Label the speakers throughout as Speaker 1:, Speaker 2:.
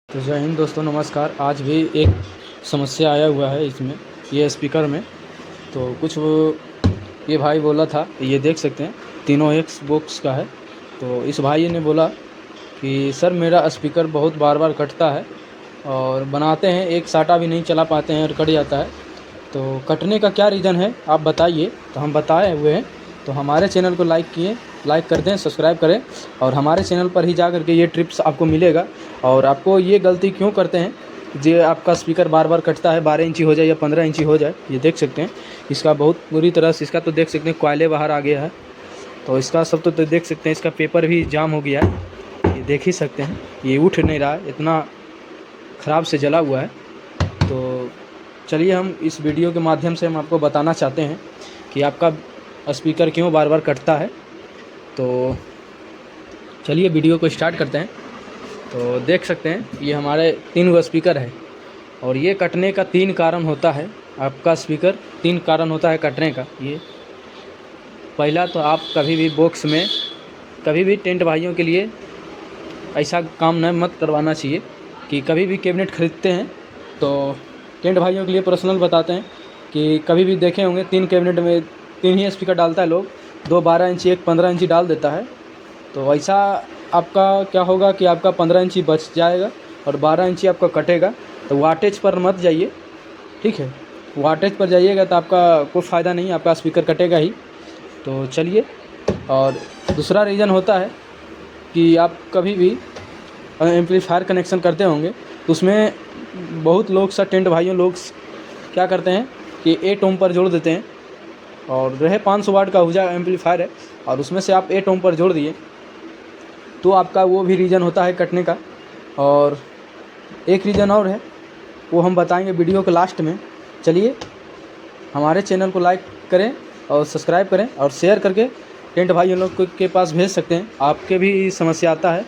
Speaker 1: तो जय हिंद दोस्तों, नमस्कार। आज भी एक समस्या आया हुआ है इसमें, ये स्पीकर में। तो कुछ वो ये भाई बोला था, ये देख सकते हैं तीनों एक्स बॉक्स का है। तो इस भाई ने बोला कि सर मेरा स्पीकर बहुत बार बार कटता है और बनाते हैं एक साटा भी नहीं चला पाते हैं और कट जाता है। तो कटने का क्या रीज़न है आप बताइए। तो हम बताए हुए हैं। तो हमारे चैनल को लाइक कर दें, सब्सक्राइब करें और हमारे चैनल पर ही जा करके ये टिप्स आपको मिलेगा। और आपको ये गलती क्यों करते हैं जो आपका स्पीकर बार बार कटता है, 12 इंची हो जाए या 15 इंची हो जाए। ये देख सकते हैं इसका बहुत बुरी तरह से इसका तो देख सकते हैं कोयले बाहर आ गया है। तो इसका सब तो देख सकते हैं, इसका पेपर भी जाम हो गया है। ये देख ही सकते हैं, ये उठ नहीं रहा है, इतना ख़राब से जला हुआ है। तो चलिए हम इस वीडियो के माध्यम से हम आपको बताना चाहते हैं कि आपका स्पीकर क्यों बार बार कटता है। तो चलिए वीडियो को स्टार्ट करते हैं। तो देख सकते हैं ये हमारे 3 गो स्पीकर है और ये कटने का 3 कारण होता है। आपका स्पीकर 3 कारण होता है कटने का। ये पहला तो आप कभी भी बॉक्स में कभी भी टेंट भाइयों के लिए ऐसा काम न मत करवाना चाहिए कि कभी भी कैबिनेट ख़रीदते हैं तो टेंट भाइयों के लिए पर्सनल बताते हैं कि कभी भी देखे होंगे 3 कैबिनेट में 3 ही स्पीकर डालता है लोग, 2 12 इंची एक 15 इंची डाल देता है। तो ऐसा आपका क्या होगा कि आपका 15 इंची बच जाएगा और 12 इंची आपका कटेगा। तो वाटेज पर मत जाइए, ठीक है। वाटेज पर जाइएगा तो आपका कोई फ़ायदा नहीं, आपका स्पीकर कटेगा ही। तो चलिए, और दूसरा रीज़न होता है कि आप कभी भी एम्पलीफायर कनेक्शन करते होंगे तो उसमें बहुत लोग टेंट भाइयों लोग क्या करते हैं कि 8 ओम पर जोड़ देते हैं और रहे 500 वाट का हुजा एम्पलीफायर है और उसमें से आप 8 ओम पर जोड़ दिए तो आपका वो भी रीज़न होता है कटने का। और एक रीज़न और है, वो हम बताएंगे वीडियो के लास्ट में। चलिए हमारे चैनल को लाइक करें और सब्सक्राइब करें और शेयर करके टेंट भाइयों लोग के पास भेज सकते हैं। आपके भी समस्या आता है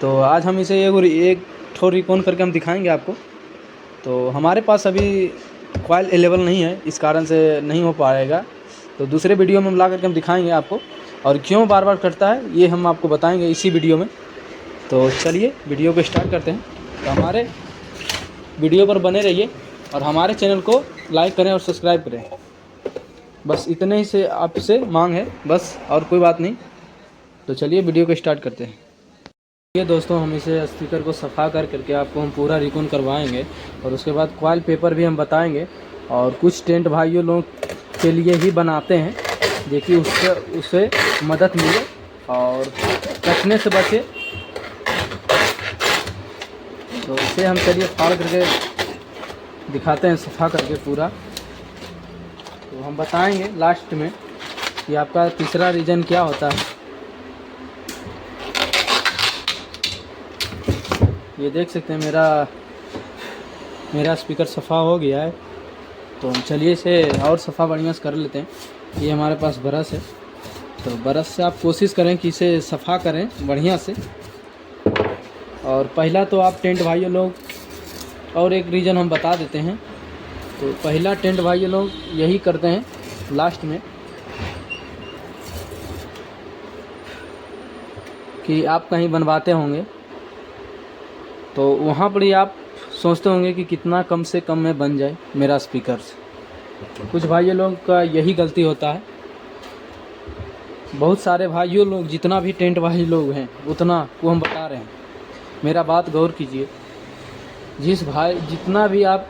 Speaker 1: तो आज हम इसे एक ठो रिकॉन करके हम दिखाएंगे आपको। तो हमारे पास अभी कॉइल अवेलेबल नहीं है, इस कारण से नहीं हो पाएगा। तो दूसरे वीडियो में हम ला करके हम दिखाएंगे आपको और क्यों बार बार कटता है ये हम आपको बताएंगे इसी वीडियो में। तो चलिए वीडियो को स्टार्ट करते हैं। तो हमारे वीडियो पर बने रहिए और हमारे चैनल को लाइक करें और सब्सक्राइब करें। बस इतने ही से आपसे मांग है, बस और कोई बात नहीं। तो चलिए वीडियो को स्टार्ट करते हैं। ये दोस्तों हम इसे स्पीकर को सफ़ा करके आपको हम पूरा रिकॉन करवाएंगे और उसके बाद कॉइल पेपर भी हम बताएंगे। और कुछ टेंट भाइयों लोग के लिए ही बनाते हैं देखिए उससे मदद मिले और कटने से बचे। तो इसे हम चलिए फाड़ करके दिखाते हैं सफ़ा करके पूरा। तो हम बताएंगे लास्ट में कि आपका तीसरा रीज़न क्या होता है। ये देख सकते हैं मेरा स्पीकर सफ़ा हो गया है। तो हम चलिए इसे और सफ़ा बढ़िया से कर लेते हैं। ये हमारे पास ब्रश है, तो ब्रश से आप कोशिश करें कि इसे सफ़ा करें बढ़िया से। और पहला तो आप टेंट भाइयों लोग और एक रीज़न हम बता देते हैं। तो पहला टेंट भाइयों लोग यही करते हैं लास्ट में कि आप कहीं बनवाते होंगे तो वहाँ पर ही आप सोचते होंगे कि कितना कम से कम में बन जाए मेरा स्पीकर। कुछ भाइयों लोग का यही गलती होता है। बहुत सारे भाइयों लोग जितना भी टेंट भाई लोग हैं उतना को हम बता रहे हैं, मेरा बात गौर कीजिए। जितना भी आप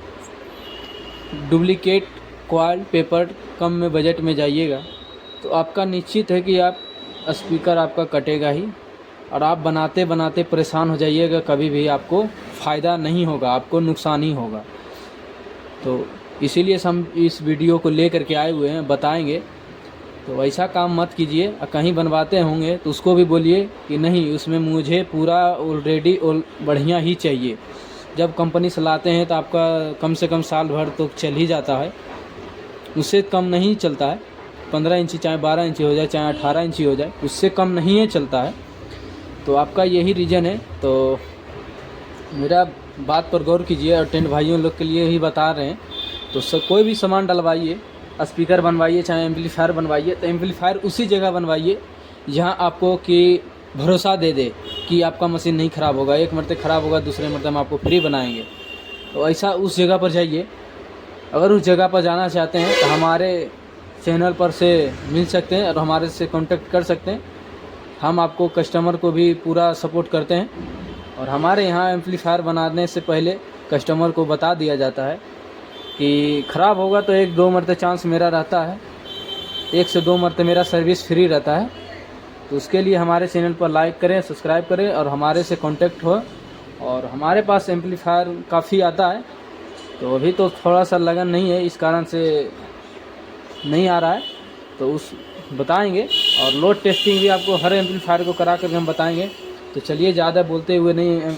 Speaker 1: डुप्लीकेट कॉइल पेपर कम में बजट में जाइएगा तो आपका निश्चित है कि आप स्पीकर आपका कटेगा ही और आप बनाते बनाते परेशान हो जाइएगा। कभी भी आपको फ़ायदा नहीं होगा, आपको नुकसान ही होगा। तो इसीलिए हम इस वीडियो को ले करके आए हुए हैं, बताएंगे। तो ऐसा काम मत कीजिए। कहीं बनवाते होंगे तो उसको भी बोलिए कि नहीं, उसमें मुझे पूरा ऑलरेडी बढ़िया ही चाहिए। जब कंपनी से लाते हैं तो आपका कम से कम साल भर तो चल ही जाता है, उससे कम नहीं चलता है। 15 इंची चाहे 12 इंची हो जाए चाहे 18 इंची हो जाए, उससे कम नहीं है चलता है। तो आपका यही रीज़न है। तो मेरा बात पर गौर कीजिए और टेंट भाइयों लोग के लिए ही बता रहे हैं। तो कोई भी सामान डलवाइए, स्पीकर बनवाइए चाहे एम्पलीफायर बनवाइए, तो एम्पलीफायर उसी जगह बनवाइए जहां आपको कि भरोसा दे दे कि आपका मशीन नहीं ख़राब होगा, एक मरतबा ख़राब होगा दूसरे मरतबा हम आपको फ्री बनाएंगे। तो ऐसा उस जगह पर जाइए। अगर उस जगह पर जाना चाहते हैं तो हमारे चैनल पर से मिल सकते हैं और हमारे से कांटेक्ट कर सकते हैं। हम आपको कस्टमर को भी पूरा सपोर्ट करते हैं और हमारे यहाँ एम्पलीफायर बनाने से पहले कस्टमर को बता दिया जाता है कि ख़राब होगा तो 1-2 मरतबा चांस मेरा रहता है, 1 से 2 मरतबा मेरा सर्विस फ्री रहता है। तो उसके लिए हमारे चैनल पर लाइक करें, सब्सक्राइब करें और हमारे से कांटेक्ट हो। और हमारे पास एम्पलीफायर काफ़ी आता है, तो अभी तो थोड़ा सा लगन नहीं है, इस कारण से नहीं आ रहा है, तो उस बताएंगे। और लोड टेस्टिंग भी आपको हर एम्पलीफायर को करा करके हम बताएंगे। तो चलिए ज़्यादा बोलते हुए नहीं,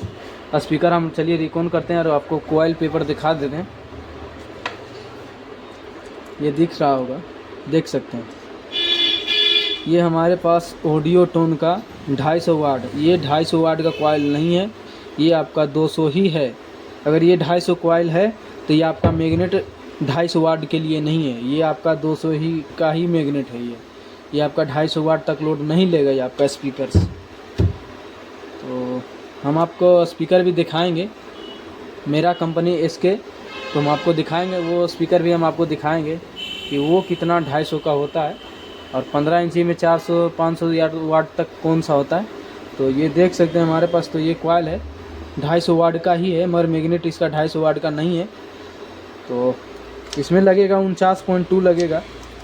Speaker 1: स्पीकर हम चलिए रिकॉन करते हैं और आपको कॉइल पेपर दिखा देते हैं। ये दिख रहा होगा, देख सकते हैं। ये हमारे पास ऑडियो टोन का 250 वाट, ये 250 वाट का कॉइल नहीं है, ये आपका 200 ही है। अगर ये 250 कॉइल है तो ये आपका मैग्नेट 250 वाट के लिए नहीं है, ये आपका 200 ही का ही मैग्नेट है। ये आपका 250 वाट तक लोड नहीं लेगा ये आपका स्पीकर से। तो हम आपको स्पीकर भी दिखाएंगे, मेरा कंपनी SK, तो हम आपको दिखाएंगे वो स्पीकर भी हम आपको दिखाएंगे कि वो कितना 250 का होता है और 15 इंची में 400-500 वाट तक कौन सा होता है। तो ये देख सकते हैं हमारे पास। तो ये कॉइल है 250 वाट का ही है, मगर मैग्नेट इसका 250 वाट का नहीं है। तो इसमें लगेगा 49.2 लगेगा,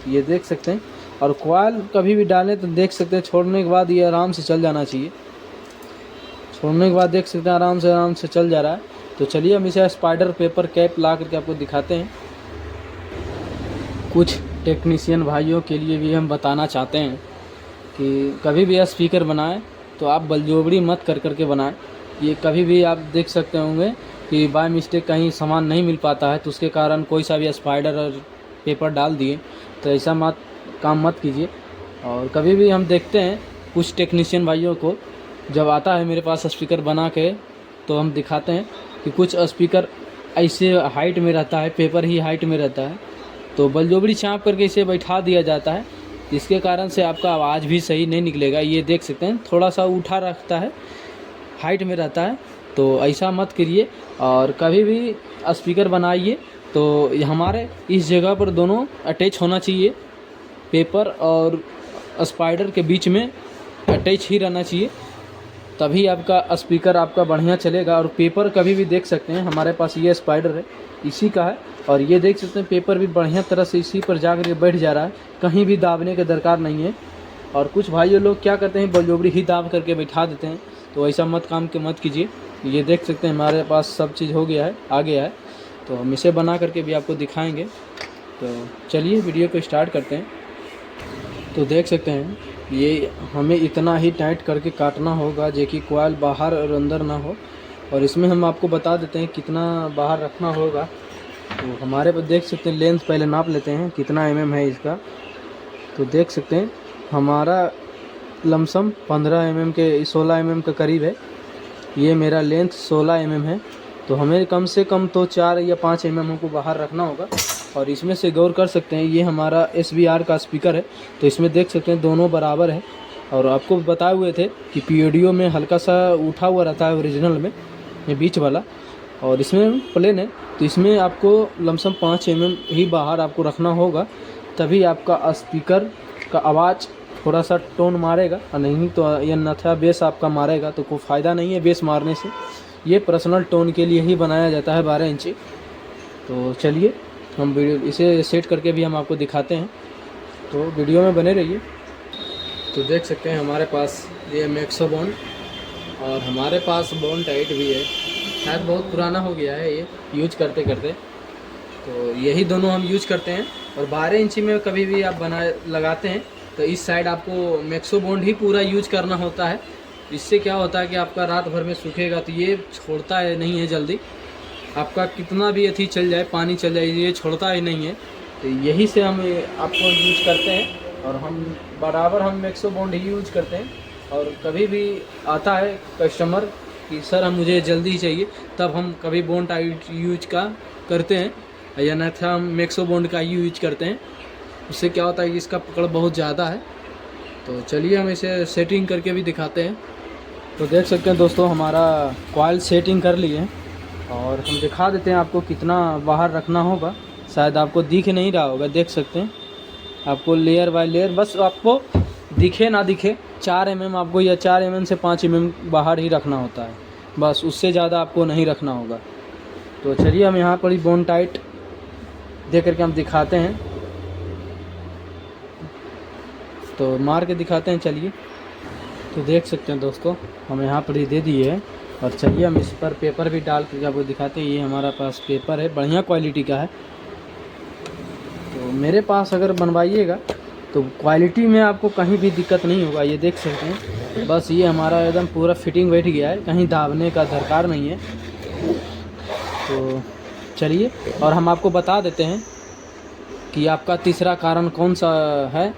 Speaker 1: ये देख सकते हैं। और कॉइल कभी भी डालें तो देख सकते हैं छोड़ने के बाद ये आराम से चल जाना चाहिए। छोड़ने के बाद देख सकते हैं आराम से चल जा रहा है। तो चलिए हम इसे स्पाइडर पेपर कैप ला करके आपको दिखाते हैं। कुछ टेक्नीशियन भाइयों के लिए भी हम बताना चाहते हैं कि कभी भी स्पीकर बनाएं तो आप बलजोबड़ी मत कर करके बनाएं। ये कभी भी आप देख सकते होंगे कि बाय मिस्टेक कहीं सामान नहीं मिल पाता है, तो उसके कारण कोई सा भी स्पाइडर और पेपर डाल दिए, तो ऐसा काम मत कीजिए। और कभी भी हम देखते हैं कुछ टेक्नीशियन भाइयों को जब आता है मेरे पास स्पीकर बना के, तो हम दिखाते हैं कि कुछ स्पीकर ऐसे हाइट में रहता है, पेपर ही हाइट में रहता है, तो बलजोबड़ी चाँप करके इसे बैठा दिया जाता है, जिसके कारण से आपका आवाज़ भी सही नहीं निकलेगा। ये देख सकते हैं थोड़ा सा उठा रखता है, हाइट में रहता है, तो ऐसा मत करिए। और कभी भी स्पीकर बनाइए तो हमारे इस जगह पर दोनों अटैच होना चाहिए, पेपर और स्पाइडर के बीच में अटैच ही रहना चाहिए, तभी आपका स्पीकर आपका बढ़िया चलेगा। और पेपर कभी भी देख सकते हैं हमारे पास ये स्पाइडर है, इसी का है, और ये देख सकते हैं पेपर भी बढ़िया तरह से इसी पर जा कर बैठ जा रहा है, कहीं भी दाबने की दरकार नहीं है। और कुछ भाइयों लोग क्या करते हैं बलजोबड़ी ही दाब करके बैठा देते हैं, तो ऐसा मत कीजिए। ये देख सकते हैं हमारे पास सब चीज़ हो गया है, आ गया है, तो हम इसे बना करके भी आपको दिखाएंगे। तो चलिए वीडियो को स्टार्ट करते हैं। तो देख सकते हैं ये हमें इतना ही टाइट करके काटना होगा जो कि कॉइल बाहर और अंदर ना हो। और इसमें हम आपको बता देते हैं कितना बाहर रखना होगा। तो हमारे पर देख सकते हैं लेंथ पहले नाप लेते हैं कितना mm है इसका। तो देख सकते हैं हमारा लमसम 15 mm के 16 mm के करीब है। ये मेरा लेंथ 16 mm है, तो हमें कम से कम तो 4 या 5 mm हमको बाहर रखना होगा। और इसमें से गौर कर सकते हैं ये हमारा SBR का स्पीकर है, तो इसमें देख सकते हैं दोनों बराबर है। और आपको बताए हुए थे कि PODO में हल्का सा उठा हुआ रहता है ओरिजिनल में, ये बीच वाला, और इसमें प्लेन है, तो इसमें आपको लमसम 5 mm ही बाहर आपको रखना होगा, तभी आपका स्पीकर का आवाज़ थोड़ा सा टोन मारेगा। और नहीं तो ये अन्यथा बेस आपका मारेगा, तो कोई फ़ायदा नहीं है बेस मारने से। ये पर्सनल टोन के लिए ही बनाया जाता है 12 इंची। तो चलिए हम वीडियो इसे सेट करके भी हम आपको दिखाते हैं, तो वीडियो में बने रहिए। तो देख सकते हैं हमारे पास ये मैक्सो बॉन्ड, और हमारे पास बॉन्ड टाइट भी है, शायद बहुत पुराना हो गया है ये यूज करते करते, तो यही दोनों हम यूज करते हैं। और 12 इंची में कभी भी आप लगाते हैं तो इस साइड आपको मैक्सो बॉन्ड ही पूरा यूज करना होता है। इससे क्या होता है कि आपका रात भर में सूखेगा, तो ये छोड़ता है नहीं है जल्दी, आपका कितना भी अथी चल जाए, पानी चल जाए, ये छोड़ता ही नहीं है। तो यही से हम आपको यूज करते हैं, और हम बराबर हम मैक्सो बॉन्ड ही यूज करते हैं। और कभी भी आता है कस्टमर कि सर हम मुझे जल्दी चाहिए, तब हम कभी बॉन्ड टाइट यूज का करते हैं, या न था हम मैक्सो बॉन्ड का ही यूज करते हैं। उससे क्या होता है कि इसका पकड़ बहुत ज़्यादा है। तो चलिए हम इसे सेटिंग करके भी दिखाते हैं। तो देख सकते हैं दोस्तों, हमारा कॉइल सेटिंग कर लिए हैं और हम दिखा देते हैं आपको कितना बाहर रखना होगा। शायद आपको दिख नहीं रहा होगा, देख सकते हैं आपको लेयर बाय लेयर, बस आपको दिखे ना दिखे 4 mm आपको, या 4 mm से 5 mm बाहर ही रखना होता है, बस उससे ज़्यादा आपको नहीं रखना होगा। तो चलिए हम यहाँ पर ही बोन टाइट दे करके हम दिखाते हैं, तो मार के दिखाते हैं। चलिए, तो देख सकते हैं दोस्तों, हम यहाँ पर ही दे दिए हैं और चलिए हम इस पर पेपर भी डाल करके आपको दिखाते हैं। ये हमारा पास पेपर है, बढ़िया क्वालिटी का है। तो मेरे पास अगर बनवाइएगा तो क्वालिटी में आपको कहीं भी दिक्कत नहीं होगा। ये देख सकते हैं, बस ये हमारा एकदम पूरा फिटिंग बैठ गया है, कहीं दाबने का दरकार नहीं है। तो चलिए, और हम आपको बता देते हैं कि आपका तीसरा कारण कौन सा है।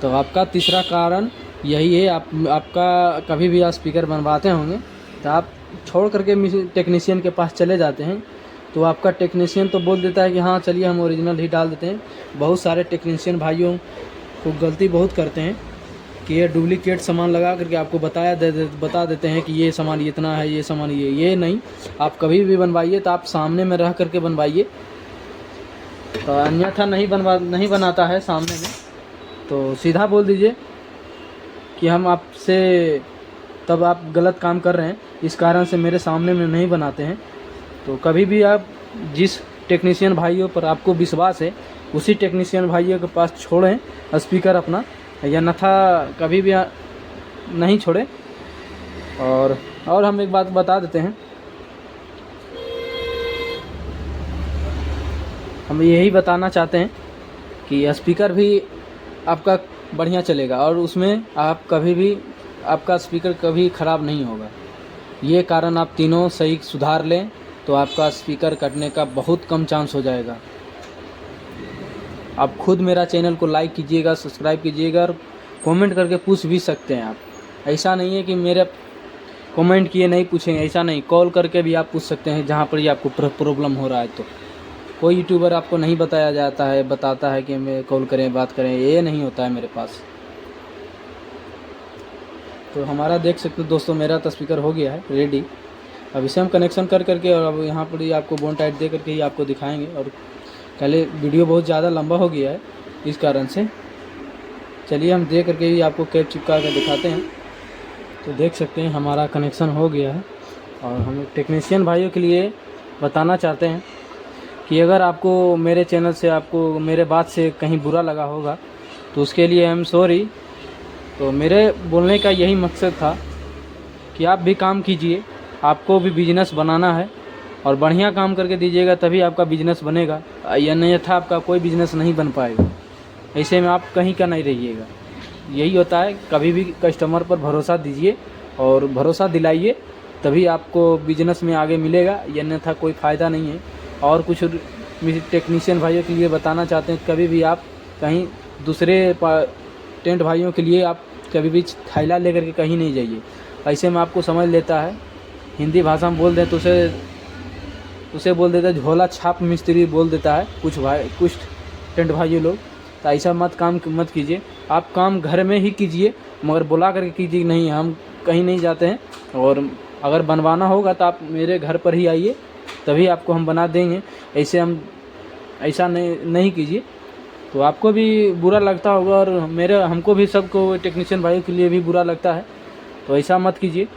Speaker 1: तो आपका तीसरा कारण यही है, आपका कभी भी आप स्पीकर बनवाते होंगे तो आप छोड़ करके टेक्नीशियन के पास चले जाते हैं, तो आपका टेक्नीशियन तो बोल देता है कि हाँ चलिए हम ओरिजिनल ही डाल देते हैं। बहुत सारे टेक्नीशियन भाइयों को गलती बहुत करते हैं कि ये डुप्लीकेट सामान लगा करके आपको बता देते हैं कि ये सामान इतना है, ये सामान ये नहीं। आप कभी भी बनवाइए तो आप सामने में रह करके बनवाइए, तो अन्यथा नहीं बनाता है सामने में, तो सीधा बोल दीजिए कि हम आपसे, तब आप गलत काम कर रहे हैं, इस कारण से मेरे सामने में नहीं बनाते हैं। तो कभी भी आप जिस टेक्नीशियन भाइयों पर आपको विश्वास है उसी टेक्नीशियन भाइयों के पास छोड़ें स्पीकर अपना, या अन्यथा कभी भी नहीं छोड़ें। और हम एक बात बता देते हैं, हम यही बताना चाहते हैं कि स्पीकर भी आपका बढ़िया चलेगा और उसमें आप कभी भी, आपका स्पीकर कभी ख़राब नहीं होगा। ये कारण आप तीनों सही सुधार लें तो आपका स्पीकर कटने का बहुत कम चांस हो जाएगा। आप खुद मेरा चैनल को लाइक कीजिएगा, सब्सक्राइब कीजिएगा और कमेंट करके पूछ भी सकते हैं आप। ऐसा नहीं है कि मेरे कमेंट किए नहीं पूछेंगे, ऐसा नहीं, कॉल करके भी आप पूछ सकते हैं जहाँ पर ही आपको प्रॉब्लम हो रहा है। तो कोई यूट्यूबर आपको नहीं बताता है कि मैं कॉल करें, बात करें, ये नहीं होता है मेरे पास। तो हमारा देख सकते हो दोस्तों, मेरा तो स्पीकर हो गया है रेडी। अब इसे हम कनेक्शन कर करके और अब यहाँ पर ही आपको बोन टाइट दे करके ही आपको दिखाएंगे। और पहले वीडियो बहुत ज़्यादा लंबा हो गया है इस कारण से, चलिए हम दे करके ही आपको केप चिपका कर दिखाते हैं। तो देख सकते हैं हमारा कनेक्शन हो गया है। और हम टेक्नीशियन भाइयों के लिए बताना चाहते हैं कि अगर आपको मेरे चैनल से, आपको मेरे बात से कहीं बुरा लगा होगा तो उसके लिए आई एम सॉरी। तो मेरे बोलने का यही मकसद था कि आप भी काम कीजिए, आपको भी बिजनेस बनाना है और बढ़िया काम करके दीजिएगा तभी आपका बिजनेस बनेगा, या नहीं था आपका कोई बिजनेस नहीं बन पाएगा। ऐसे में आप कहीं का नहीं रहिएगा। यही होता है, कभी भी कस्टमर पर भरोसा दीजिए और भरोसा दिलाइए, तभी आपको बिजनेस में आगे मिलेगा, या नहीं था कोई फ़ायदा नहीं है। और कुछ टेक्नीशियन भाइयों के लिए बताना चाहते हैं, कभी भी आप कहीं दूसरे टेंट भाइयों के लिए आप कभी भी थैला लेकर के कहीं नहीं जाइए। ऐसे में आपको समझ लेता है, हिंदी भाषा में बोल दें तो उसे बोल देता है झोला छाप मिस्त्री बोल देता है कुछ टेंट भाइयों लोग। तो ऐसा मत कीजिए, आप काम घर में ही कीजिए, मगर बुला करके कीजिए नहीं। हम कहीं नहीं जाते हैं, और अगर बनवाना होगा तो आप मेरे घर पर ही आइए, तभी आपको हम बना देंगे। ऐसा नहीं कीजिए, तो आपको भी बुरा लगता होगा और हमको भी, सबको टेक्नीशियन भाइयों के लिए भी बुरा लगता है। तो ऐसा मत कीजिए।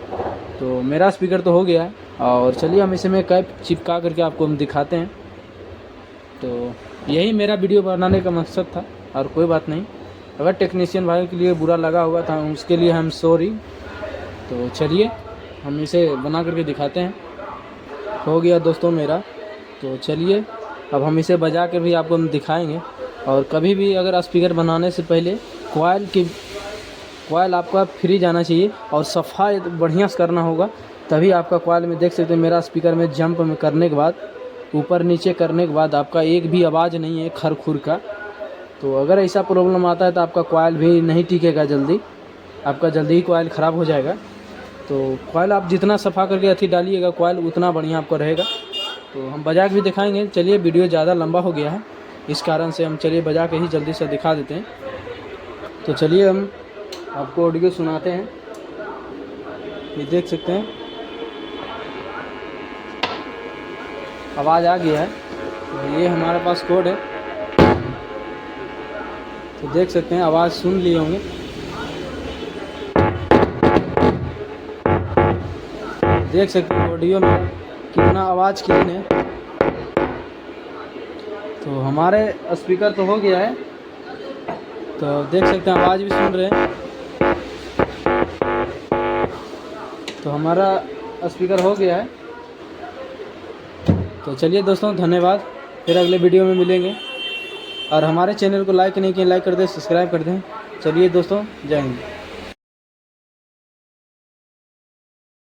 Speaker 1: तो मेरा स्पीकर तो हो गया है और चलिए हम इसे में कैप चिपका करके आपको हम दिखाते हैं। तो यही मेरा वीडियो बनाने का मकसद था और कोई बात नहीं। अगर टेक्नीशियन भाइयों के लिए बुरा लगा होगा तो उसके लिए हम सॉरी। तो चलिए हम इसे बना करके दिखाते हैं। हो गया दोस्तों मेरा। तो चलिए अब हम इसे बजा के भी आपको हम दिखाएंगे। और कभी भी अगर स्पीकर बनाने से पहले कॉइल आपका फ्री जाना चाहिए और सफ़ाई बढ़िया से करना होगा, तभी आपका कॉइल में देख सकते हैं मेरा स्पीकर में जंप में करने के बाद, ऊपर नीचे करने के बाद आपका एक भी आवाज़ नहीं है खर खुर का। तो अगर ऐसा प्रॉब्लम आता है तो आपका कॉइल भी नहीं टिकेगा जल्दी, आपका जल्दी ही कॉइल ख़राब हो जाएगा। तो कॉइल आप जितना सफ़ा करके डालिएगा कॉइल, उतना बढ़िया आपका रहेगा। तो हम बजा के भी दिखाएंगे। चलिए वीडियो ज़्यादा लंबा हो गया है, इस कारण से हम चलिए बजा के ही जल्दी से दिखा देते हैं। तो चलिए हम आपको ऑडियो सुनाते हैं। ये देख सकते हैं आवाज़ आ गया है। तो ये हमारे पास कोड है, तो देख सकते हैं आवाज़ सुन लिए होंगे। देख सकते हैं ऑडियो में कितना आवाज़ क्लीन है। तो हमारे स्पीकर तो हो गया है, तो देख सकते हैं आवाज़ भी सुन रहे हैं। तो हमारा स्पीकर हो गया है। तो चलिए दोस्तों, धन्यवाद, फिर अगले वीडियो में मिलेंगे। और हमारे चैनल को लाइक नहीं किया, लाइक कर दें, सब्सक्राइब कर दें। चलिए दोस्तों, जय हिंद।